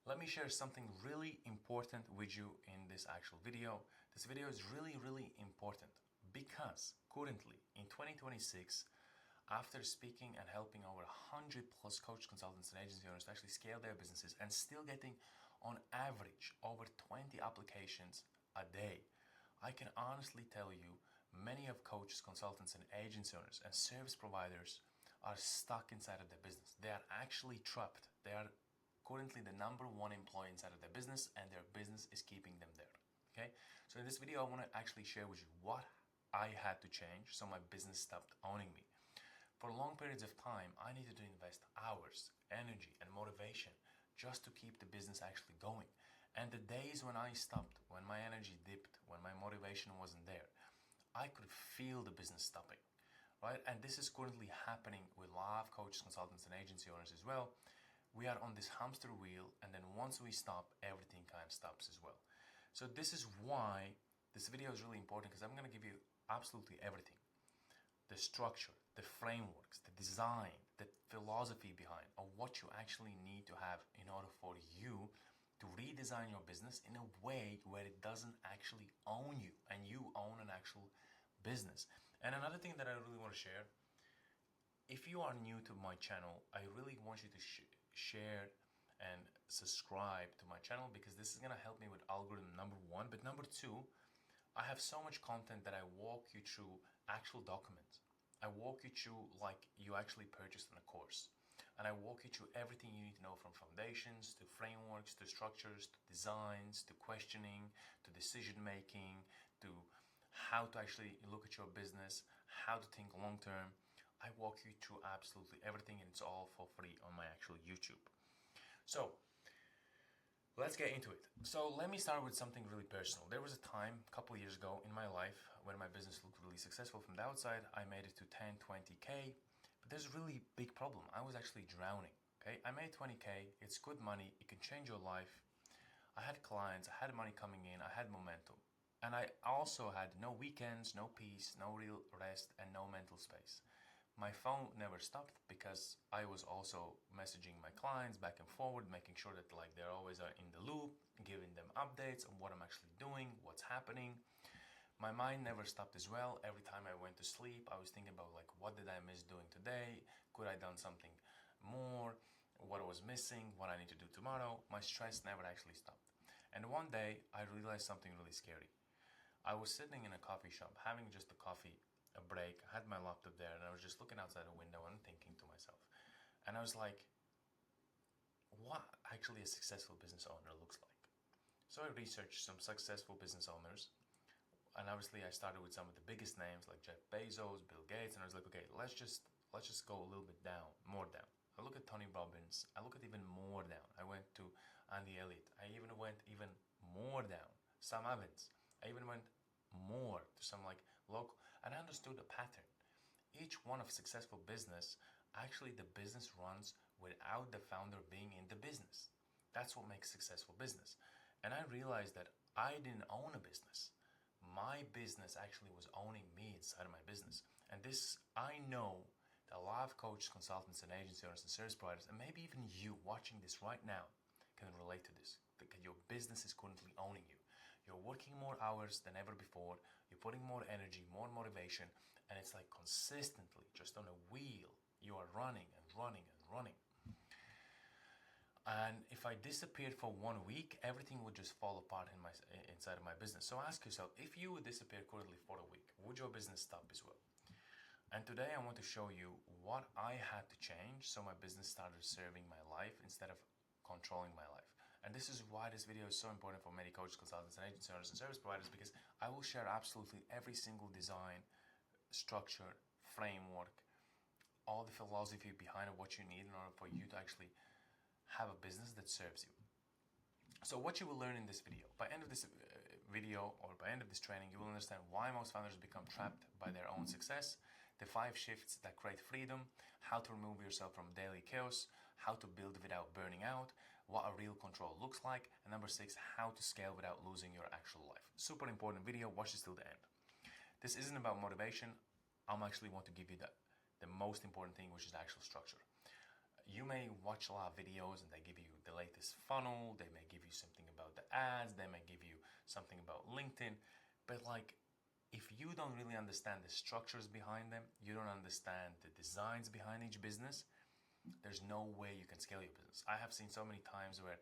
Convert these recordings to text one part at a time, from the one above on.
Let me share something really important with you in this actual video. This video is really important because currently in 2026, after speaking and helping over 100 plus coach consultants and agency owners to actually scale their businesses and still getting on average over 20 applications a day, I can honestly tell you many of coaches, consultants and agency owners and service providers are stuck inside of their business. They are actually trapped. They are currently the number one employee inside of their business and their business is keeping them there. Okay, so in this video I want to actually share with you what I had to change so my business stopped owning me. For long periods of time I needed to invest hours, energy and motivation just to keep the business actually going. And the days when I stopped, when my energy dipped, when my motivation wasn't there, I could feel the business stopping, right? And this is currently happening with a lot of coaches, consultants and agency owners as well. We are on this hamster wheel, and then once we stop, everything kind of stops as well. So this is why this video is really important, because I'm going to give you absolutely everything. The structure, the frameworks, the design, the philosophy behind of what you actually need to have in order for you to redesign your business in a way where it doesn't actually own you and you own an actual business. And another thing that I really want to share, if you are new to my channel, I really want you to share and subscribe to my channel, because this is going to help me with algorithm, number one. But number two, I have so much content that I walk you through actual documents. I walk you through like you actually purchased in a course. And I walk you through everything you need to know, from foundations to frameworks to structures to designs to questioning to decision making to how to actually look at your business, how to think long term. I walk you through absolutely everything, and it's all for free on my actual YouTube. So let's get into it. So let me start with something really personal. There was a time a couple of years ago in my life when my business looked really successful from the outside. I made it to 10, 20K, but there's a really big problem. I was actually drowning. Okay, I made 20K. It's good money. It can change your life. I had clients. I had money coming in. I had momentum. And I also had no weekends, no peace, no real rest, and no mental space. My phone never stopped because I was also messaging my clients back and forward, making sure that like they're always in the loop, giving them updates on what I'm actually doing, what's happening. My mind never stopped as well. Every time I went to sleep, I was thinking about like, what did I miss doing today? Could I done something more? What I was missing? What I need to do tomorrow? My stress never actually stopped. And one day I realized something really scary. I was sitting in a coffee shop having just a break. I had my laptop there and I was just looking outside the window and thinking to myself. And I was like, what actually a successful business owner looks like? So I researched some successful business owners, and obviously I started with some of the biggest names like Jeff Bezos, Bill Gates, and I was like, okay, let's just go a little bit down, more down. I look at Tony Robbins, I look at even more down. I went to Andy Elliott, I even went even more down. Sam Evans, I even went more to some like local, and I understood a pattern. Each one of successful business, actually the business runs without the founder being in the business. That's what makes successful business. And I realized that I didn't own a business. My business actually was owning me inside of my business. And this, I know that a lot of coaches, consultants and agency owners and service providers, and maybe even you watching this right now, can relate to this, because your business is currently owning you. You're working more hours than ever before, you're putting more energy, more motivation, and it's like consistently just on a wheel, you are running and running and running. And if I disappeared for 1 week, everything would just fall apart inside of my business. So ask yourself, if you would disappear currently for a week, would your business stop as well? And today I want to show you what I had to change so my business started serving my life instead of controlling my life. And this is why this video is so important for many coaches, consultants and agency owners and service providers, because I will share absolutely every single design, structure, framework, all the philosophy behind what you need in order for you to actually have a business that serves you. So what you will learn in this video, by end of this video or by end of this training, you will understand why most founders become trapped by their own success, the 5 shifts that create freedom, how to remove yourself from daily chaos, how to build without burning out, what a real control looks like, and number 6, how to scale without losing your actual life. Super important video, watch this till the end. This isn't about motivation. I'm actually want to give you the most important thing, which is the actual structure. You may watch a lot of videos and they give you the latest funnel, they may give you something about the ads, they may give you something about LinkedIn, but like if you don't really understand the structures behind them, you don't understand the designs behind each business, there's no way you can scale your business. I have seen so many times where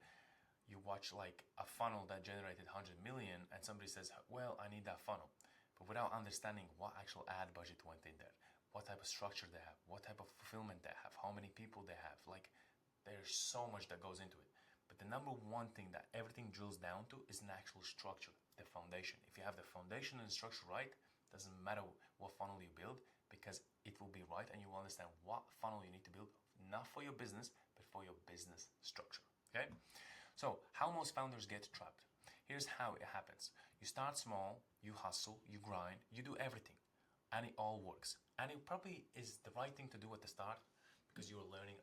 you watch like a funnel that generated 100 million and somebody says, well, I need that funnel, but without understanding what actual ad budget went in there, what type of structure they have, what type of fulfillment they have, how many people they have. Like, there's so much that goes into it. But the number one thing that everything drills down to is an actual structure, the foundation. If you have the foundation and the structure right, doesn't matter what funnel you build, because it will be right and you will understand what funnel you need to build, not for your business, but for your business structure. Okay? So, how most founders get trapped. Here's how it happens. You start small, you hustle, you grind, you do everything, and it all works. And it probably is the right thing to do at the start because you're learning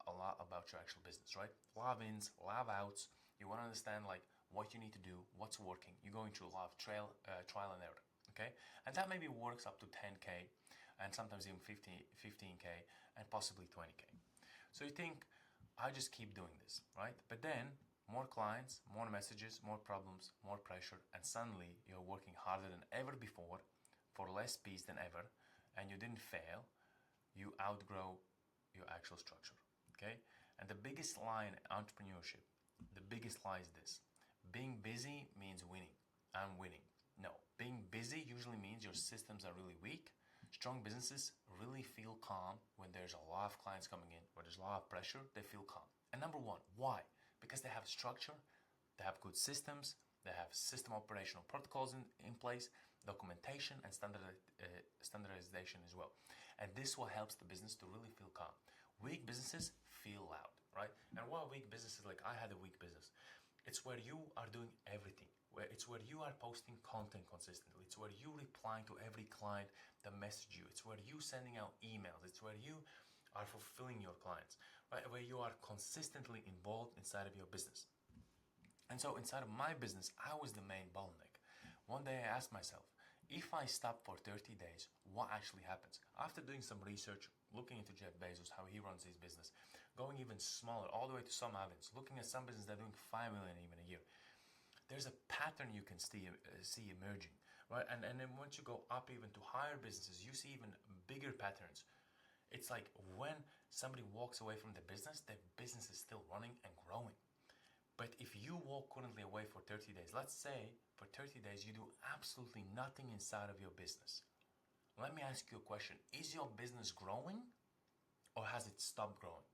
a lot about your actual business, right? A lot of ins, a lot of outs. You want to understand like what you need to do, what's working. You're going through a lot of trial and error, okay? And that maybe works up to 10K and sometimes even 15K and possibly 20K. So you think, I just keep doing this, right? But then more clients, more messages, more problems, more pressure, and suddenly you're working harder than ever before for less peace than ever, and you didn't fail, you outgrow your actual structure, okay? And the biggest lie in entrepreneurship, the biggest lie is this. Being busy means winning. I'm winning. No, being busy usually means your systems are really weak. Strong businesses really feel calm when there's a lot of clients coming in, where there's a lot of pressure, they feel calm. And number one, why? Because they have structure, they have good systems, they have system operational protocols in place, documentation and standardization as well. And this what helps the business to really feel calm. Weak businesses feel loud, right? And what weak businesses, like I had a weak business. It's where you are doing everything. It's where you are posting content consistently. It's where you replying to every client that message you. It's where you sending out emails. It's where you are fulfilling your clients, right? Where you are consistently involved inside of your business. And so inside of my business, I was the main bottleneck. One day I asked myself, if I stop for 30 days, what actually happens? After doing some research, looking into Jeff Bezos, how he runs his business, going even smaller, all the way to some others, looking at some businesses that are doing 5 million even a year, there's a pattern you can see emerging, right? And then once you go up even to higher businesses, you see even bigger patterns. It's like when somebody walks away from the business is still running and growing. But if you walk currently away for 30 days, let's say for 30 days you do absolutely nothing inside of your business. Let me ask you a question. Is your business growing or has it stopped growing?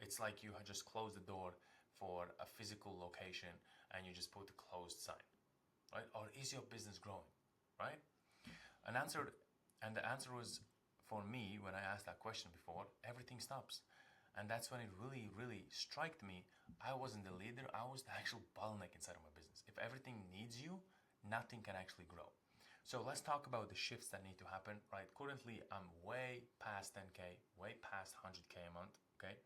It's like you just closed the door for a physical location and you just put the closed sign, right? Or is your business growing, right? The answer was, for me, when I asked that question before, everything stops. And that's when it really, really struck me. I wasn't the leader, I was the actual bottleneck inside of my business. If everything needs you, nothing can actually grow. So let's talk about the shifts that need to happen, right? Currently, I'm way past 10K, way past 100K a month, okay?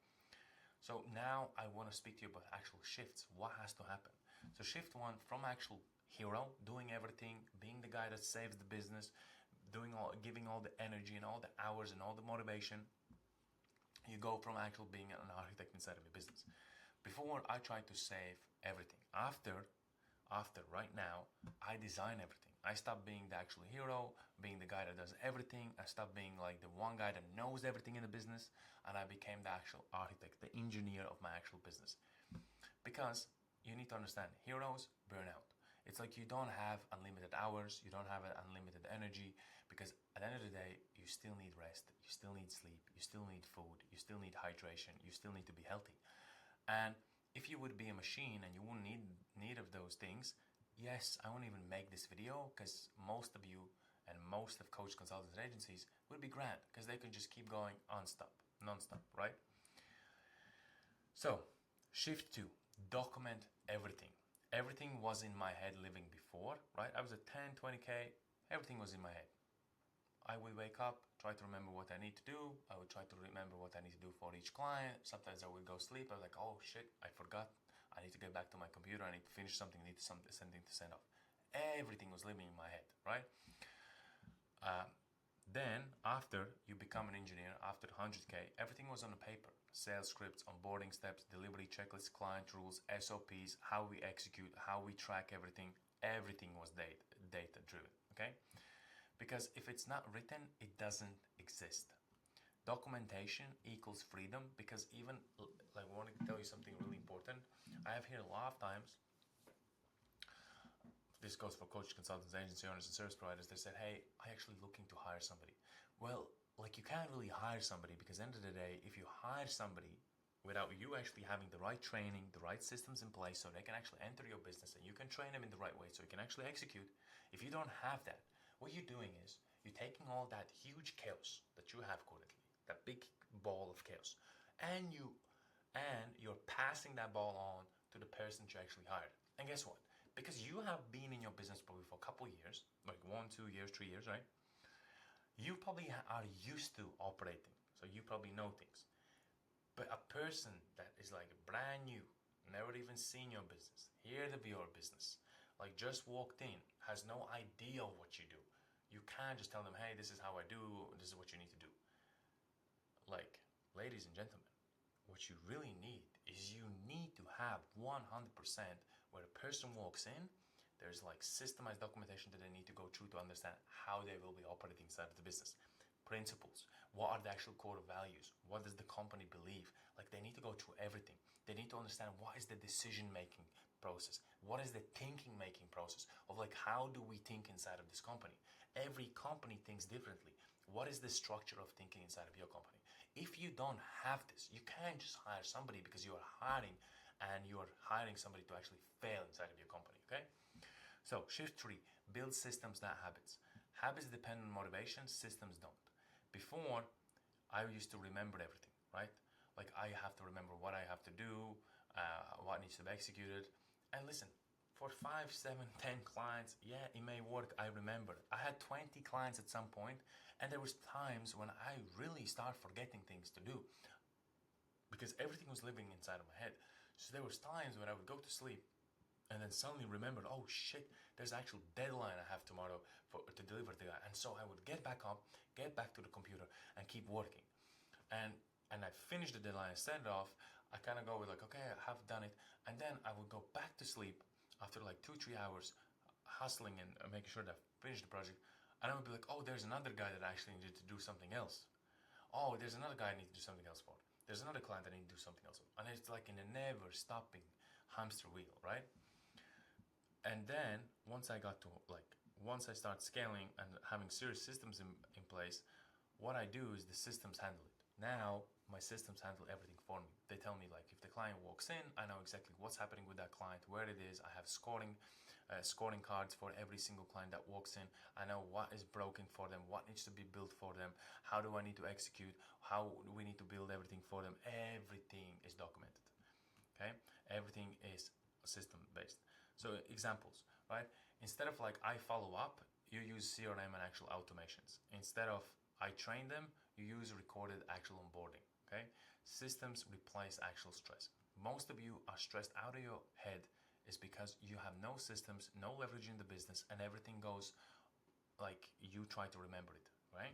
So now I want to speak to you about actual shifts. What has to happen? So shift one, from actual hero, doing everything, being the guy that saves the business, giving all the energy and all the hours and all the motivation, you go from actual being an architect inside of your business. Before, I tried to save everything. After right now, I design everything. I stopped being the actual hero, being the guy that does everything. I stopped being like the one guy that knows everything in the business, and I became the actual architect, the engineer of my actual business. Because you need to understand, heroes burn out. It's like you don't have unlimited hours, you don't have unlimited energy, because at the end of the day, you still need rest, you still need sleep, you still need food, you still need hydration, you still need to be healthy. And if you would be a machine and you wouldn't need of those things, yes, I won't even make this video because most of you and most of coach consultants agencies would be grand because they can just keep going non-stop, right? So, shift two, document everything. Everything was in my head living before, right? I was at 10, 20K, everything was in my head. I would wake up, try to remember what I need to do. I would try to remember what I need to do for each client. Sometimes I would go sleep. I was like, oh shit, I forgot. I need to get back to my computer. I need to finish something. I need something to send off. Everything was living in my head, right? Then, after you become an engineer, after 100K, everything was on the paper. Sales scripts, onboarding steps, delivery checklists, client rules, SOPs, how we execute, how we track everything. Everything was data driven, okay? Because if it's not written, it doesn't exist. Documentation equals freedom, because even, like, I want to tell you something really important. I have here a lot of times, this goes for coaches, consultants, agency owners, and service providers. They said, hey, I actually looking to hire somebody. Well, like, you can't really hire somebody, because at the end of the day, if you hire somebody without you actually having the right training, the right systems in place so they can actually enter your business and you can train them in the right way so you can actually execute, if you don't have that, what you're doing is you're taking all that huge chaos that you have currently, that big ball of chaos, and you're passing that ball on to the person you actually hired. And guess what? Because you have been in your business probably for a couple of years, like 1, 2 years, 3 years, right? You probably are used to operating, so you probably know things. But a person that is like brand new, never even seen your business, here to be your business, like just walked in, has no idea of what you do. You can't just tell them, hey, this is how I do, this is what you need to do. Like, ladies and gentlemen, what you really need is you need to have 100% where a person walks in, there's like systemized documentation that they need to go through to understand how they will be operating inside of the business. Principles, what are the actual core values, what does the company believe. Like, they need to go through everything. They need to understand what is the decision making process, what is the thinking making process of, like, how do we think inside of this company. Every company thinks differently. What is the structure of thinking inside of your company? If you don't have this, you can't just hire somebody, because you are hiring somebody to actually fail inside of your company. Okay, so shift 3, build systems, not habits. Habits depend on motivation, systems don't. Before, I used to remember everything, right? Like, I have to remember what I have to do, what needs to be executed. And listen, for 5, 7, 10 clients, yeah, it may work. I remember. I had 20 clients at some point, and there was times when I really start forgetting things to do, because everything was living inside of my head. So there was times when I would go to sleep and then suddenly remembered, oh shit, there's actual deadline I have tomorrow to deliver to the guy. And so I would get back up, get back to the computer, and keep working. And I finished the deadline, I send it off. I kind of go with like, okay, I have done it. And then I would go back to sleep after like 2-3 hours hustling and making sure that I finished the project. And I would be like, oh, there's another guy that I actually needed to do something else. Oh, there's another guy I need to do something else for. There's another client I need to do something else for. And it's like in a never stopping hamster wheel, right? And then once I start scaling and having serious systems in place, what I do is the systems handle it. Now my systems handle everything for me. They tell me, like, if the client walks in, I know exactly what's happening with that client, where it is. I have scoring cards for every single client that walks in. I know what is broken for them, what needs to be built for them, how do I need to execute, how do we need to build everything for them. Everything is documented. Okay, everything is system based. So examples, right? Instead of like I follow up, you use CRM and actual automations. Instead of I train them, you use recorded actual onboarding. Okay, systems replace actual stress. Most of you are stressed out of your head is because you have no systems, no leverage in the business, and everything goes like you try to remember it, right?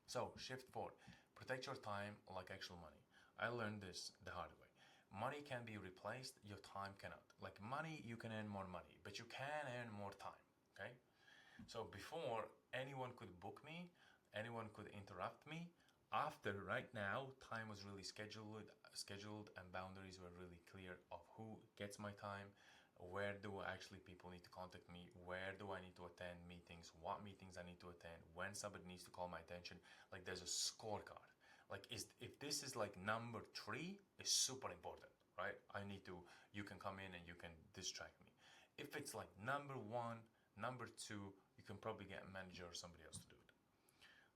So shift 4, protect your time like actual money. I learned this the hard way. Money can be replaced, your time cannot. Like money, you can earn more money, but you can earn more time, okay? So before, anyone could book me, anyone could interrupt me. After, right now, time was really scheduled and boundaries were really clear of who gets my time, where do actually people need to contact me, where do I need to attend meetings, what meetings I need to attend, when somebody needs to call my attention. Like, there's a scorecard. Like, if this is like number 3, it's super important, right? You can come in and you can distract me. If it's like number 1, number 2, you can probably get a manager or somebody else to do it.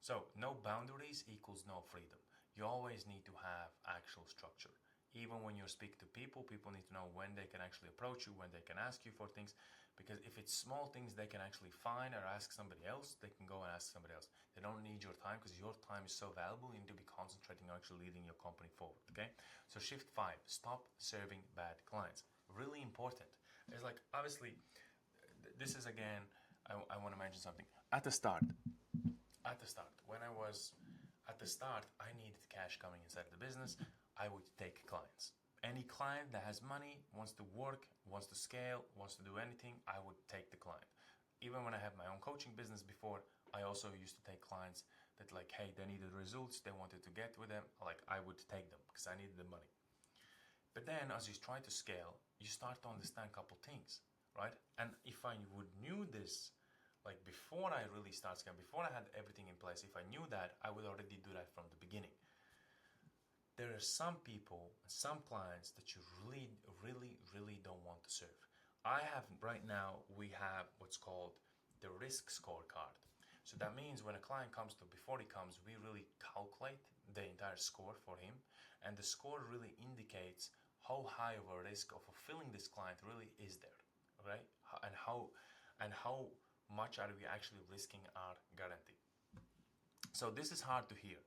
So no boundaries equals no freedom. You always need to have actual structure. Even when you're speaking to people, people need to know when they can actually approach you, when they can ask you for things. Because if it's small things they can actually find or ask somebody else, they can go and ask somebody else. They don't need your time because your time is so valuable. You need to be concentrating on actually leading your company forward, okay? So shift 5, stop serving bad clients. Really important. It's like, obviously, this is again, I want to mention something. At the start, at the start, when I was at the start, I needed cash coming inside the business. I would take clients. Any client that has money, wants to work, wants to scale, wants to do anything, I would take the client. Even when I had my own coaching business before, I also used to take clients that like, hey, they needed results, they wanted to get with them, like I would take them because I needed the money. But then as you try to scale, you start to understand a couple things, right? And if I would knew this, like before I really start scaling, before I had everything in place, if I knew that, I would already do that from the beginning. There are some people, some clients that you really, really, really don't want to serve. I have right now, we have what's called the risk scorecard. So that means when a client comes to, before he comes, we really calculate the entire score for him. And the score really indicates how high of a risk of fulfilling this client really is there, right? And how much are we actually risking our guarantee. So this is hard to hear.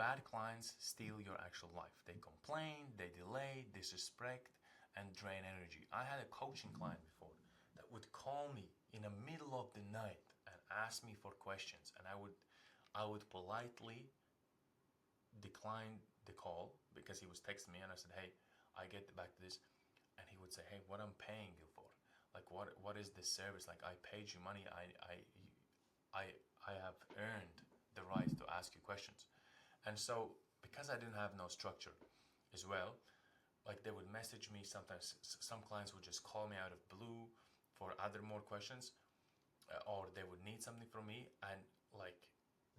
Bad clients steal your actual life. They complain, they delay, disrespect, and drain energy. I had a coaching client before that would call me in the middle of the night and ask me for questions, and I would politely decline the call because he was texting me, and I said, "Hey, I get back to this," and he would say, "Hey, what I'm paying you for? Like, what is this service? Like, I paid you money. I have earned the right to ask you questions." And so, because I didn't have no structure as well, like they would message me sometimes. Some clients would just call me out of blue for other more questions, or they would need something from me, and like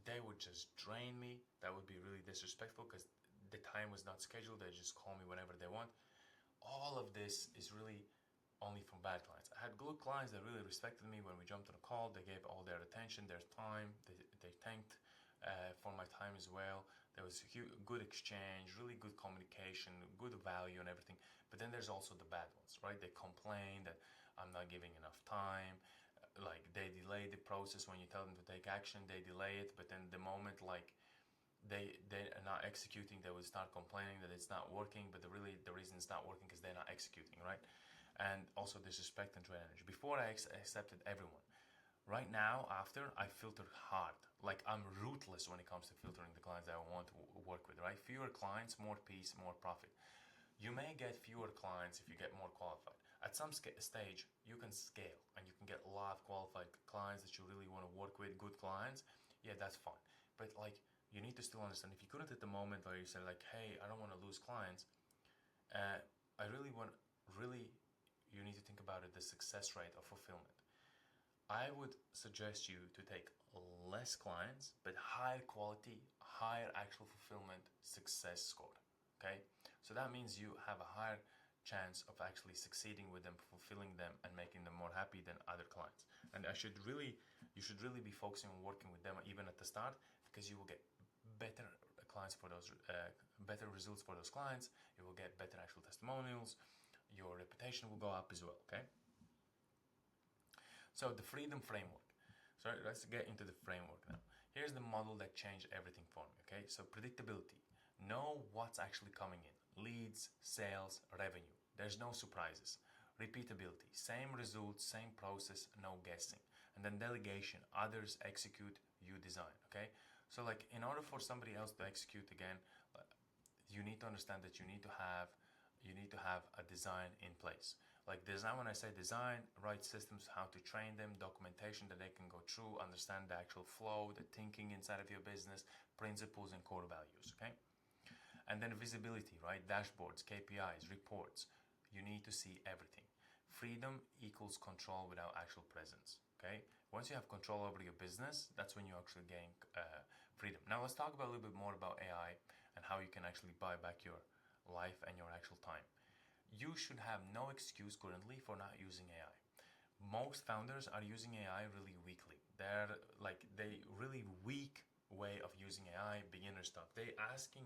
they would just drain me. That would be really disrespectful because the time was not scheduled. They just call me whenever they want. All of this is really only from bad clients. I had good clients that really respected me when we jumped on a call. They gave all their attention, their time. They thanked for my time as well. There was good exchange, really good communication, good value and everything. But then there's also the bad ones, right? They complain that I'm not giving enough time. Like they delay the process when you tell them to take action, they delay it. But then the moment like they are not executing, they will start complaining that it's not working. But the reason it's not working is they're not executing, right? And also disrespect and drain energy. Before I accepted everyone. Right now, after, I filter hard. Like I'm ruthless when it comes to filtering the clients that I want to work with, right? Fewer clients, more peace, more profit. You may get fewer clients if you get more qualified. At some stage, you can scale and you can get a lot of qualified clients that you really want to work with, good clients. Yeah, that's fine. But like, you need to still understand if you couldn't at the moment where you say like, hey, I don't want to lose clients. I really want, really, you need to think about it, the success rate of fulfillment. I would suggest you to take less clients, but higher quality, higher actual fulfillment success score. Okay? So that means you have a higher chance of actually succeeding with them, fulfilling them, and making them more happy than other clients. And you should really be focusing on working with them even at the start because you will get better clients for those, better results for those clients. You will get better actual testimonials. Your reputation will go up as well. Okay? So the freedom framework. So let's get into the framework now. Here's the model that changed everything for me, okay? So predictability. Know what's actually coming in. Leads, sales, revenue. There's no surprises. Repeatability. Same results, same process, no guessing. And then delegation. Others execute, you design, okay? So like in order for somebody else to execute again, you need to understand that you need to have a design in place. Like design, when I say design, right systems, how to train them, documentation that they can go through, understand the actual flow, the thinking inside of your business, principles and core values, okay? And then visibility, right? Dashboards, KPIs, reports. You need to see everything. Freedom equals control without actual presence, okay? Once you have control over your business, that's when you actually gain freedom. Now let's talk about a little bit more about AI and how you can actually buy back your life and your actual time. You should have no excuse currently for not using AI. Most founders are using AI really weakly. They're like they really weak way of using AI, beginner stuff. They asking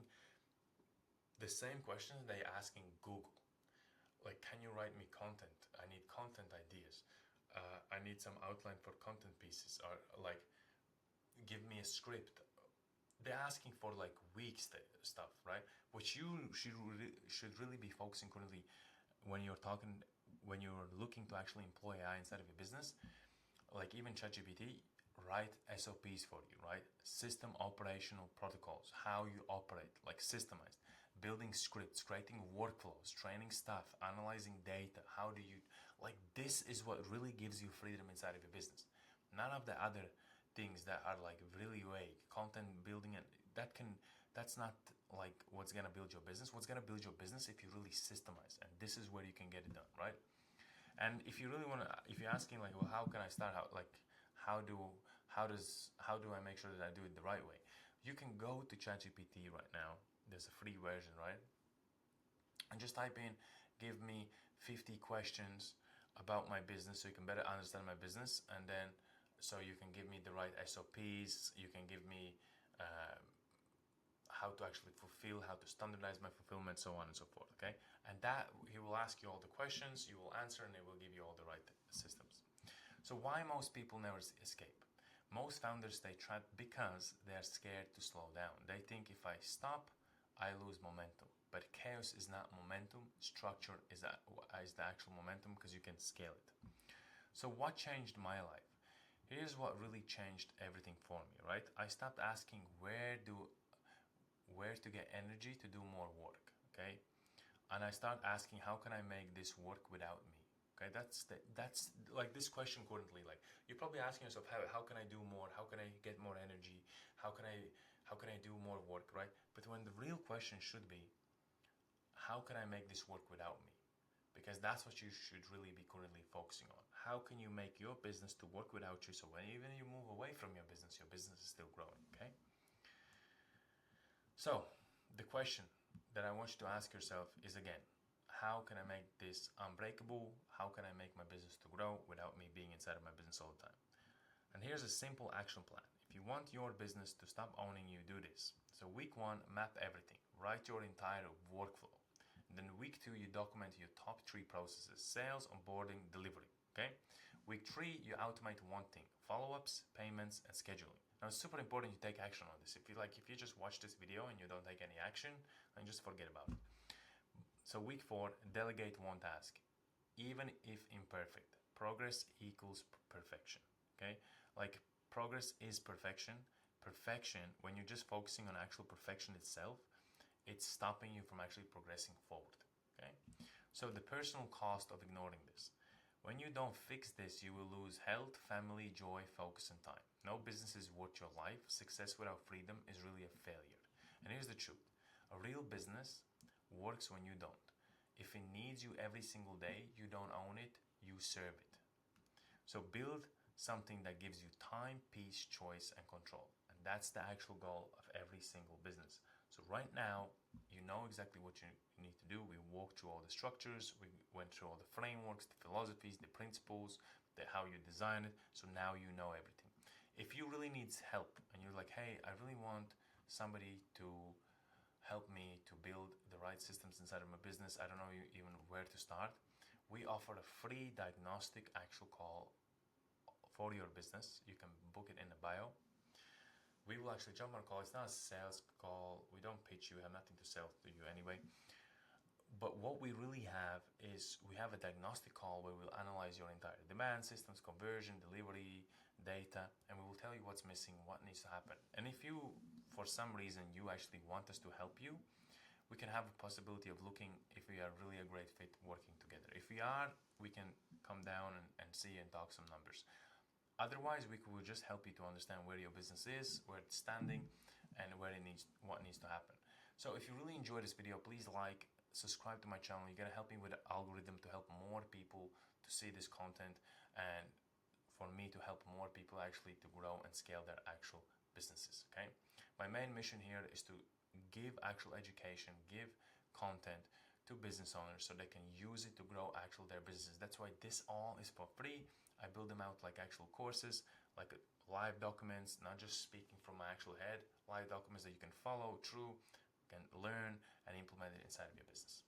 the same questions they asking Google. Like, can you write me content? I need content ideas. I need some outline for content pieces, or like give me a script. They're asking for like weak stuff, right? Which you should really be focusing currently when you're looking to actually employ AI inside of your business. Like even ChatGPT, write SOPs for you, right? System operational protocols, how you operate, like systemized, building scripts, creating workflows, training staff, analyzing data. How do you, like, this is what really gives you freedom inside of your business. None of the other things that are like really vague, content building, and that's not like what's gonna build your business. What's gonna build your business if you really systemize, and this is where you can get it done, right? And if you really want to, if you're asking like, well, how can I start? How do how do I make sure that I do it the right way? You can go to ChatGPT right now. There's a free version, right? And just type in, give me 50 questions about my business so you can better understand my business, and then so you can give me the right SOPs. You can give me uh, how to actually fulfill, how to standardize my fulfillment, so on and so forth. Okay, and that he will ask you all the questions, you will answer, and it will give you all the right systems. So why most people never escape? Most founders stay trapped because they are scared to slow down. They think if I stop, I lose momentum. But chaos is not momentum. Structure is the actual momentum because you can scale it. So what changed my life? Here's what really changed everything for me, right? I stopped asking where to get energy to do more work, okay? And I start asking, how can I make this work without me? Okay, that's like this question currently. Like you're probably asking yourself, how can I do more? How can I get more energy? How can I do more work, right? But when the real question should be, how can I make this work without me? Because that's what you should really be currently focusing on. How can you make your business to work without you, so when even you move away from your business is still growing, okay? So, the question that I want you to ask yourself is again, how can I make this unbreakable? How can I make my business to grow without me being inside of my business all the time? And here's a simple action plan. If you want your business to stop owning you, do this. So week 1, map everything. Write your entire workflow. And then week 2, you document your top 3 processes: sales, onboarding, delivery. Okay? Week 3, you automate one thing: follow-ups, payments, and scheduling. Now it's super important you take action on this. If you just watch this video and you don't take any action, then just forget about it. So week 4, delegate one task, even if imperfect. Progress equals perfection. Okay, like progress is perfection. Perfection, when you're just focusing on actual perfection itself, it's stopping you from actually progressing forward. Okay, so the personal cost of ignoring this. When you don't fix this, you will lose health, family, joy, focus, and time. No business is worth your life. Success without freedom is really a failure. And here's the truth: a real business works when you don't. If it needs you every single day, you don't own it, you serve it. So build something that gives you time, peace, choice, and control. And that's the actual goal of every single business. So right now, you know exactly what you need to do. We walked through all the structures, we went through all the frameworks, the philosophies, the principles, how you design it. So now you know everything. If you really need help and you're like, hey, I really want somebody to help me to build the right systems inside of my business, I don't know even where to start, we offer a free diagnostic actual call for your business. You can book it in the bio. We will actually jump on a call. It's not a sales call. We don't pitch you. We have nothing to sell to you anyway. But what we really have is we have a diagnostic call where we'll analyze your entire demand systems, conversion, delivery, data, and we will tell you what's missing, what needs to happen. And if you, for some reason, you actually want us to help you, we can have a possibility of looking if we are really a great fit working together. If we are, we can come down and see and talk some numbers. Otherwise, we will just help you to understand where your business is, where it's standing, and what needs to happen. So if you really enjoyed this video, please like, subscribe to my channel. You're gonna help me with the algorithm to help more people to see this content, and for me to help more people actually to grow and scale their actual businesses. Okay, my main mission here is to give actual education, give content to business owners so they can use it to grow actual their businesses. That's why this all is for free. I build them out like actual courses, like live documents, not just speaking from my actual head, live documents that you can follow through, can learn and implement it inside of your business.